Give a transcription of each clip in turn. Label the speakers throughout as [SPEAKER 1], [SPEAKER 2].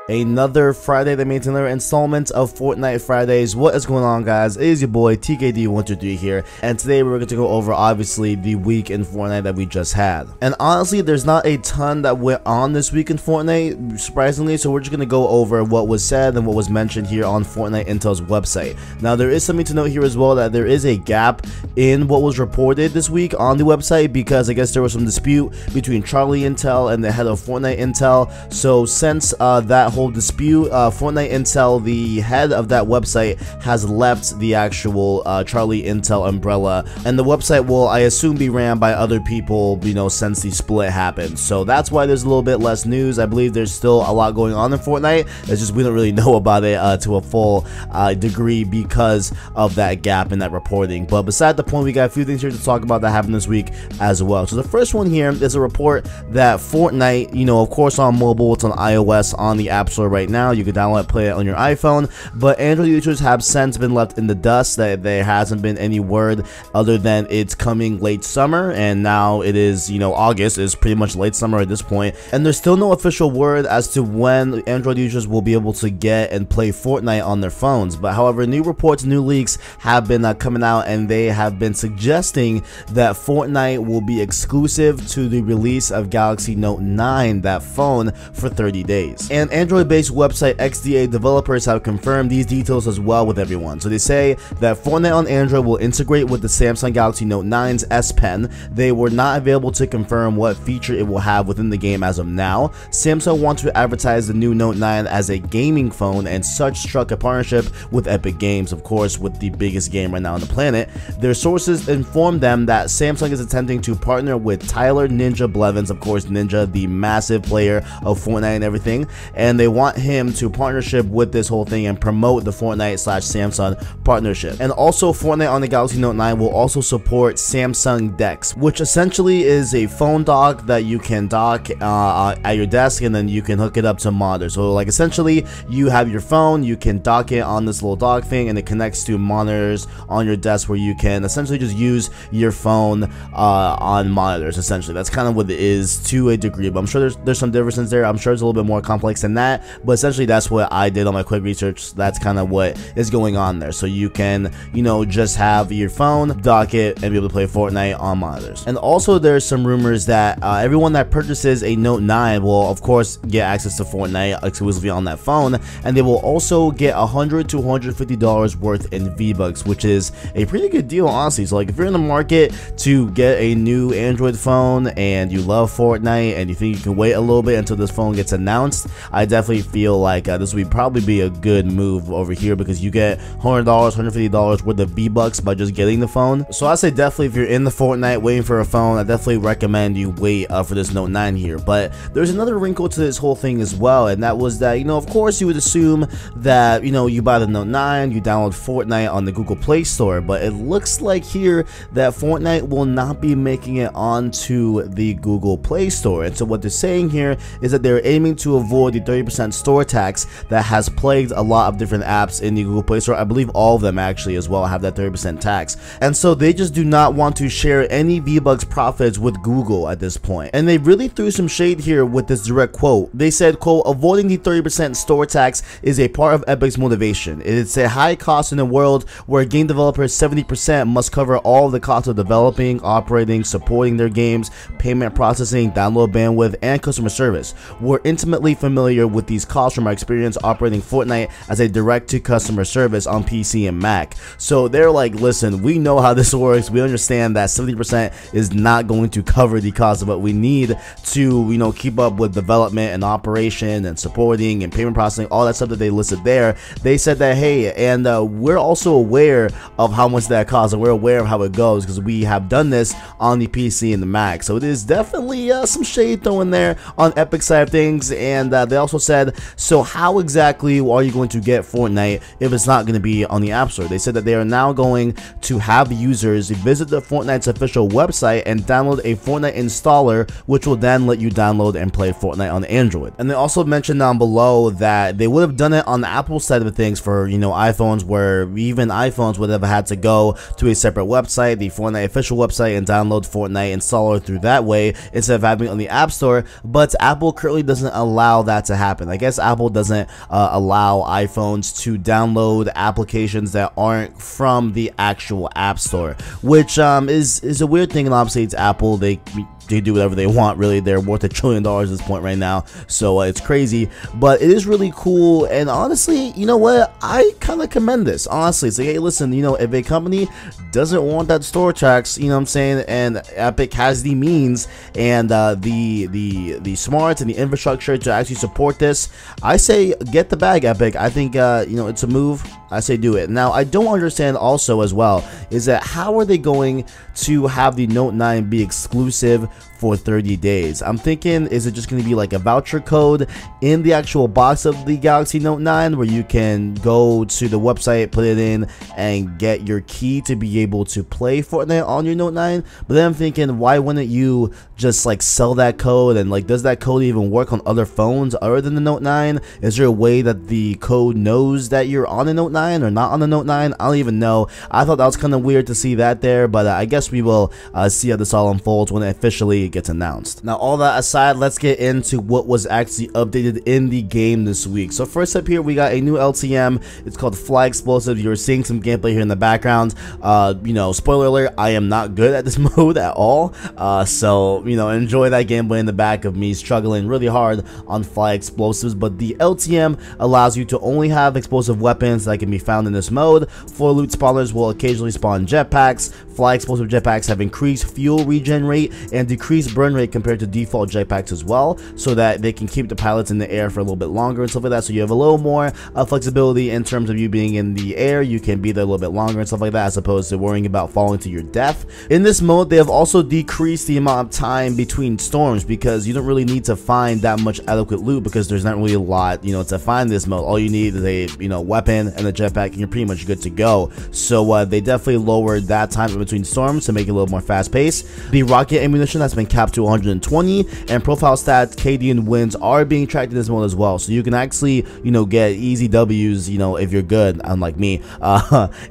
[SPEAKER 1] Another Friday the Maintainer installment of Fortnite Fridays. What is going on, guys? It is your boy TKD123 here, and today we're going to go over obviously the week in Fortnite that we just had. And honestly, there's not a ton that went on this week in Fortnite, surprisingly, so we're just going to go over what was said and what was mentioned here on Fortnite Intel's website. Now, there is something to note here as well, that there is a gap in what was reported this week on the website, because I guess there was some dispute between Charlie Intel and the head of Fortnite Intel. So since that whole dispute, Fortnite Intel, the head of that website, has left the actual Charlie Intel umbrella, and the website will, I assume, be ran by other people, you know, since the split happened. So that's why there's a little bit less news. I believe there's still a lot going on in Fortnite, it's just we don't really know about it to a full degree because of that gap in that reporting. But beside the point, we got a few things here to talk about that happened this week as well. So the first one here is a report that Fortnite, you know, of course on mobile, it's on iOS, on the App Store right now, you can download it, play it on your iPhone, but Android users have since been left in the dust. That there hasn't been any word other than it's coming late summer, and now it is, you know, August is pretty much late summer at this point, and there's still no official word as to when Android users will be able to get and play Fortnite on their phones. But however, new reports, new leaks have been coming out, and they have been suggesting that Fortnite will be exclusive to the release of Galaxy Note 9, that phone, for 30 days. And Android-based website XDA developers have confirmed these details as well with everyone. So they say that Fortnite on Android will integrate with the Samsung Galaxy Note 9's S Pen. They were not available to confirm what feature it will have within the game as of now. Samsung wants to advertise the new Note 9 as a gaming phone, and such struck a partnership with Epic Games, of course, with the biggest game right now on the planet. Their sources informed them that Samsung is attempting to partner with Tyler Ninja Blevins, of course Ninja, the massive player of Fortnite and everything, and they want him to partnership with this whole thing and promote the Fortnite/Samsung partnership. And also, Fortnite on the Galaxy Note 9 will also support Samsung Dex, which essentially is a phone dock that you can dock at your desk, and then you can hook it up to monitors. So like essentially you have your phone, you can dock it on this little dock thing, and it connects to monitors on your desk where you can essentially just use your phone on monitors. Essentially that's kind of what it is to a degree, but I'm sure there's some differences there. I'm sure it's a little bit more complex than that, but essentially that's what I did on my quick research. That's kind of what is going on there. So you can, you know, just have your phone, dock it, and be able to play Fortnite on monitors. And also there's some rumors that everyone that purchases a Note 9 will of course get access to Fortnite exclusively on that phone, and they will also get $100 to $150 worth in V-Bucks, which is a pretty good deal, honestly. So like if you're in the market to get a new Android phone and you love Fortnite and you think you can wait a little bit until this phone gets announced, I definitely feel like this would probably be a good move over here, because you get $100, $150 worth of V-Bucks by just getting the phone. So I say definitely if you're in the Fortnite waiting for a phone, I definitely recommend you wait for this Note 9 here. But there's another wrinkle to this whole thing as well, and that was that, you know, of course you would assume that, you know, you buy the Note 9, you download Fortnite on the Google Play Store, but it looks like here that Fortnite will not be making it onto the Google Play Store. And so what they're saying here is that they're aiming to avoid the 30% store tax that has plagued a lot of different apps in the Google Play Store. I believe all of them actually as well have that 30% tax, and so they just do not want to share any V-Bucks profits with Google at this point. And they really threw some shade here with this direct quote. They said, quote, "Avoiding the 30% store tax is a part of Epic's motivation. It is a high cost in a world where game developers 70% must cover all of the costs of developing, operating, supporting their games, payment processing, download bandwidth, and customer service. We're intimately familiar with these costs from our experience operating Fortnite as a direct-to-customer service on PC and Mac." So they're like, listen, we know how this works. We understand that 70% is not going to cover the cost of what we need to, you know, keep up with development and operation and supporting and payment processing, all that stuff that they listed there. They said that, hey, and we're also aware of how much that costs, and we're aware of how it goes because we have done this on the PC and the Mac. So it is definitely some shade thrown there on Epic side of things. And they also said, so how exactly are you going to get Fortnite if it's not going to be on the App Store? They said that they are now going to have users visit the Fortnite's official website and download a Fortnite installer, which will then let you download and play Fortnite on Android. And they also mentioned down below that they would have done it on the Apple side of things for, you know, iPhones, where even iPhones would have had to go to a separate website, the Fortnite official website, and download Fortnite installer through that way instead of having it on the App Store. But Apple currently doesn't allow that to happen. happen. I guess Apple doesn't allow iPhones to download applications that aren't from the actual App Store, which is a weird thing, and obviously it's Apple. They do whatever they want, really. They're worth $1 trillion at this point right now, so it's crazy, but it is really cool. And honestly, you know what, I kind of commend this. Honestly, it's like, hey, listen, you know, if a company doesn't want that store tax, you know what I'm saying, and Epic has the means and the smarts and the infrastructure to actually support this, I say get the bag, Epic. I think you know, it's a move. I say do it. Now, I don't understand also as well is that how are they going to have the Note 9 be exclusive for 30 days? I'm thinking, is it just going to be like a voucher code in the actual box of the Galaxy Note 9 where you can go to the website, put it in, and get your key to be able to play Fortnite on your Note 9? But then I'm thinking, why wouldn't you just like sell that code? And like, does that code even work on other phones other than the Note 9? Is there a way that the code knows that you're on the Note 9 or not on the Note 9? I don't even know. I thought that was kind of weird to see that there, but I guess we will see how this all unfolds when it officially gets announced. Now, all that aside, let's get into what was actually updated in the game this week. So first up here, we got a new LTM. It's called Fly Explosive. You're seeing some gameplay here in the background. You know, spoiler alert, I am not good at this mode at all. So, you know, enjoy that gameplay in the back of me struggling really hard on Fly Explosives. But the LTM allows you to only have explosive weapons that can be found in this mode. 4 loot spawners will occasionally spawn jetpacks. Fly Explosive jetpacks have increased fuel regen rate and decreased burn rate compared to default jetpacks as well, so that they can keep the pilots in the air for a little bit longer and stuff like that. So you have a little more flexibility in terms of you being in the air. You can be there a little bit longer and stuff like that, as opposed to worrying about falling to your death. In this mode, they have also decreased the amount of time between storms, because you don't really need to find that much adequate loot, because there's not really a lot, you know, to find this mode. All you need is a, you know, weapon and a jetpack, and you're pretty much good to go. So they definitely lowered that time in between storms to make it a little more fast paced. The rocket ammunition has been capped to 120, and profile stats, KD, and wins are being tracked in this mode as well. So you can actually, you know, get easy W's, you know, if you're good, unlike me,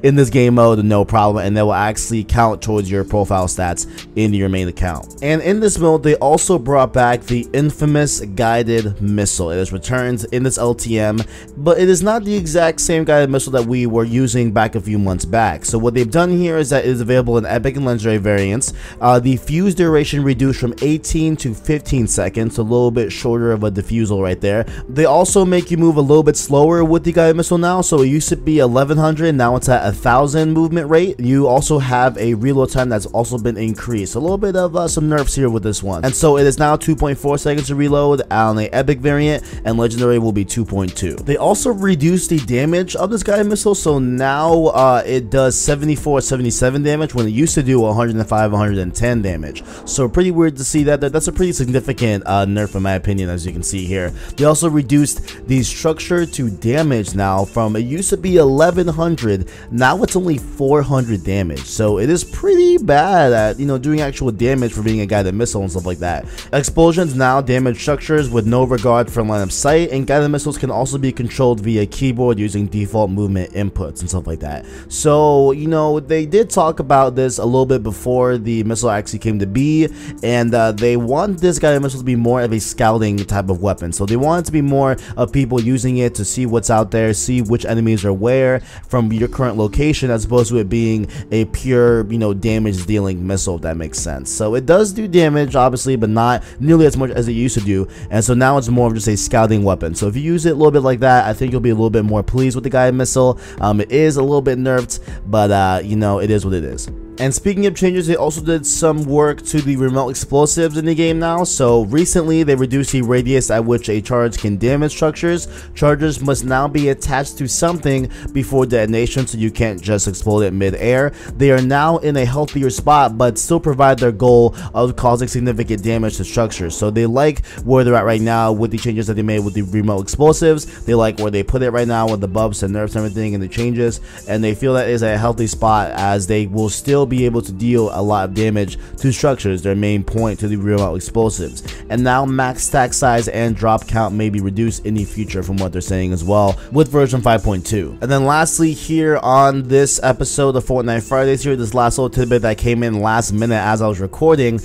[SPEAKER 1] in this game mode, no problem, and they will actually count towards your profile stats in your main account. And in this mode, they also brought back the infamous guided missile. It is returned in this LTM, but it is not the exact same guided missile that we were using back a few months back. So what they've done here is that it is available in epic and legendary variants. The fuse duration reduced from 18 to 15 seconds, a little bit shorter of a defusal right there. They also make you move a little bit slower with the guided missile now. So it used to be 1100, now it's at 1000 movement rate. You also have a reload time that's also been increased. A little bit of some nerfs here with this one. And so it is now 2.4 seconds to reload on a epic variant, and legendary will be 2.2. They also reduced the damage of this guided missile, so now it does 74-77 damage when it used to do 105-110 damage. So pretty weird to see that. That's a pretty significant nerf in my opinion, as you can see here. They also reduced the structure to damage now from, it used to be 1100, now it's only 400 damage. So it is pretty bad at, you know, doing actual damage for being a guided missile and stuff like that. Explosions now damage structures with no regard for line of sight, and guided missiles can also be controlled via keyboard using default movement inputs and stuff like that. So, you know, they did talk about this a little bit before the missile actually came to be, and they want this guided missile to be more of a scouting type of weapon. So they want it to be more of people using it to see what's out there, see which enemies are where from your current location, as opposed to it being a pure, you know, damage dealing missile, if that makes sense. So it does do damage, obviously, but not nearly as much as it used to do. And so now it's more of just a scouting weapon. So if you use it a little bit like that, I think you'll be a little bit more pleased with the guided missile. It is a little bit nerfed, but you know, it is what it is. And speaking of changes, they also did some work to the remote explosives in the game now. So recently they reduced the radius at which a charge can damage structures. Charges must now be attached to something before detonation, so you can't just explode it mid-air. They are now in a healthier spot, but still provide their goal of causing significant damage to structures. So they like where they're at right now with the changes that they made with the remote explosives. They like where they put it right now with the buffs and nerfs and everything and the changes, and they feel that is a healthy spot, as they will still still be able to deal a lot of damage to structures, their main point to the real explosives. And now max stack size and drop count may be reduced in the future from what they're saying as well with version 5.2. And then lastly here on this episode of Fortnite Fridays here, this last little tidbit that came in last minute as I was recording,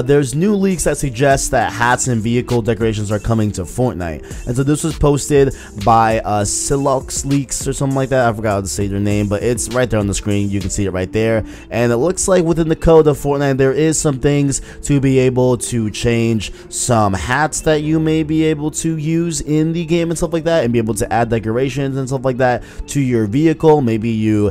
[SPEAKER 1] there's new leaks that suggest that hats and vehicle decorations are coming to Fortnite. And so this was posted by Silox Leaks or something like that. I forgot how to say their name, but it's right there on the screen. You can see it right there. And it looks like within the code of Fortnite there is some things to be able to change some hats that you may be able to use in the game and stuff like that, and be able to add decorations and stuff like that to your vehicle. Maybe you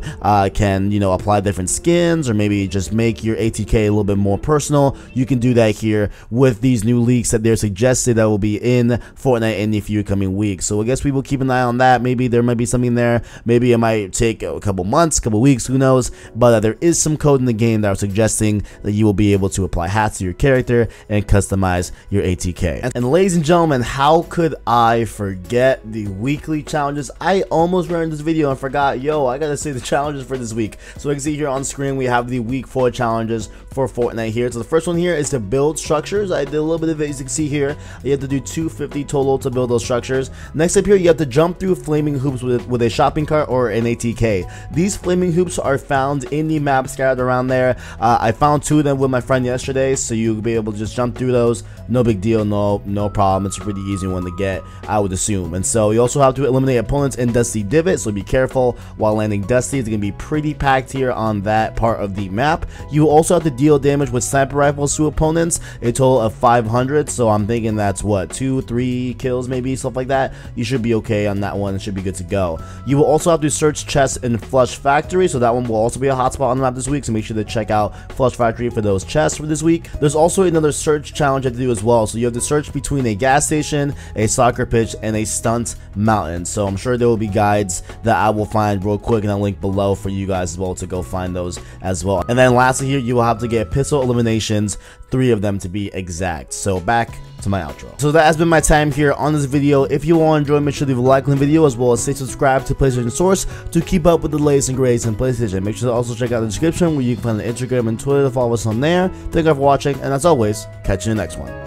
[SPEAKER 1] can, you know, apply different skins, or maybe just make your ATK a little bit more personal. You can do that here with these new leaks that they're suggested that will be in Fortnite in the few coming weeks. So I guess we will keep an eye on that. Maybe there might be something there. Maybe it might take a couple months, couple weeks, who knows, but there is some code in the game that are suggesting that you will be able to apply hats to your character and customize your ATK. And ladies and gentlemen, how could I forget the weekly challenges? I almost ran this video and forgot, yo, I gotta say the challenges for this week. So you can see here on screen we have the week 4 challenges for Fortnite here. So the first one here is to build structures. I did a little bit of it, as you can see here. You have to do 250 total to build those structures. Next up here, you have to jump through flaming hoops with a shopping cart or an ATK. These flaming hoops are found in the map scattered around there. I found 2 of them with my friend yesterday, so you'll be able to just jump through those. No big deal, no problem. It's a pretty easy one to get, I would assume. And so you also have to eliminate opponents in Dusty Divot, so be careful while landing Dusty. It's going to be pretty packed here on that part of the map. You also have to deal damage with sniper rifles to opponents, a total of 500, so I'm thinking that's what, 2-3 kills maybe, stuff like that. You should be okay on that one. It should be good to go. You will also have to search chests in Flush Factory, so that one will also be a hotspot on the map this week, so make sure to check out Flush Factory for those chests for this week. There's also another search challenge you have to do as well, so you have to search between a gas station, a soccer pitch, and a stunt mountain. So I'm sure there will be guides that I will find real quick in a link below for you guys as well to go find those as well. And then lastly here, you will have to get pistol eliminations, 3 of them to be exact. So back to my outro. So that has been my time here on this video. If you all enjoyed, make sure to leave a like on the video, as well as stay subscribed to PlayStation Source to keep up with the latest and greatest in PlayStation. Make sure to also check out the description where you can find the Instagram and Twitter to follow us on there. Thank you for watching, and as always, catch you in the next one.